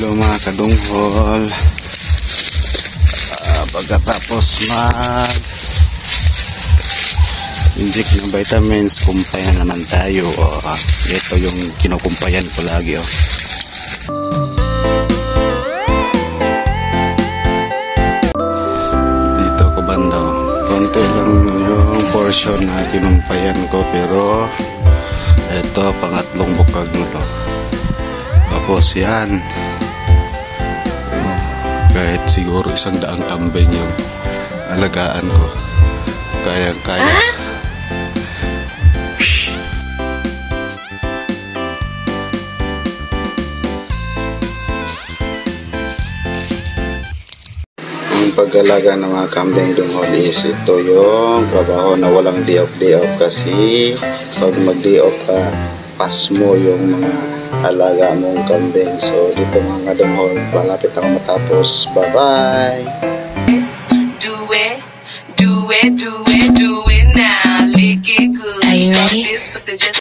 Hello mga kadunghol. Pagkatapos inject ng vitamins, kumpayan naman tayo. Ito yung kinukumpayan ko lagi. Dito ko banda. Konti lang yung portion na kinumpayan ko, pero ito pangatlong bukag na to. Tapos yan, kahit siguro 100 kambing yung alagaan ko, kaya ang pag-alaga ng mga kambing dunghol is ito yung trabaho na walang day off kasi pag mag-day-off ka, pass mo yung mga alaga mong kambing. So dito mga dunghol, malapit ako matapos. Bye bye. Do it, do it, do it, do it.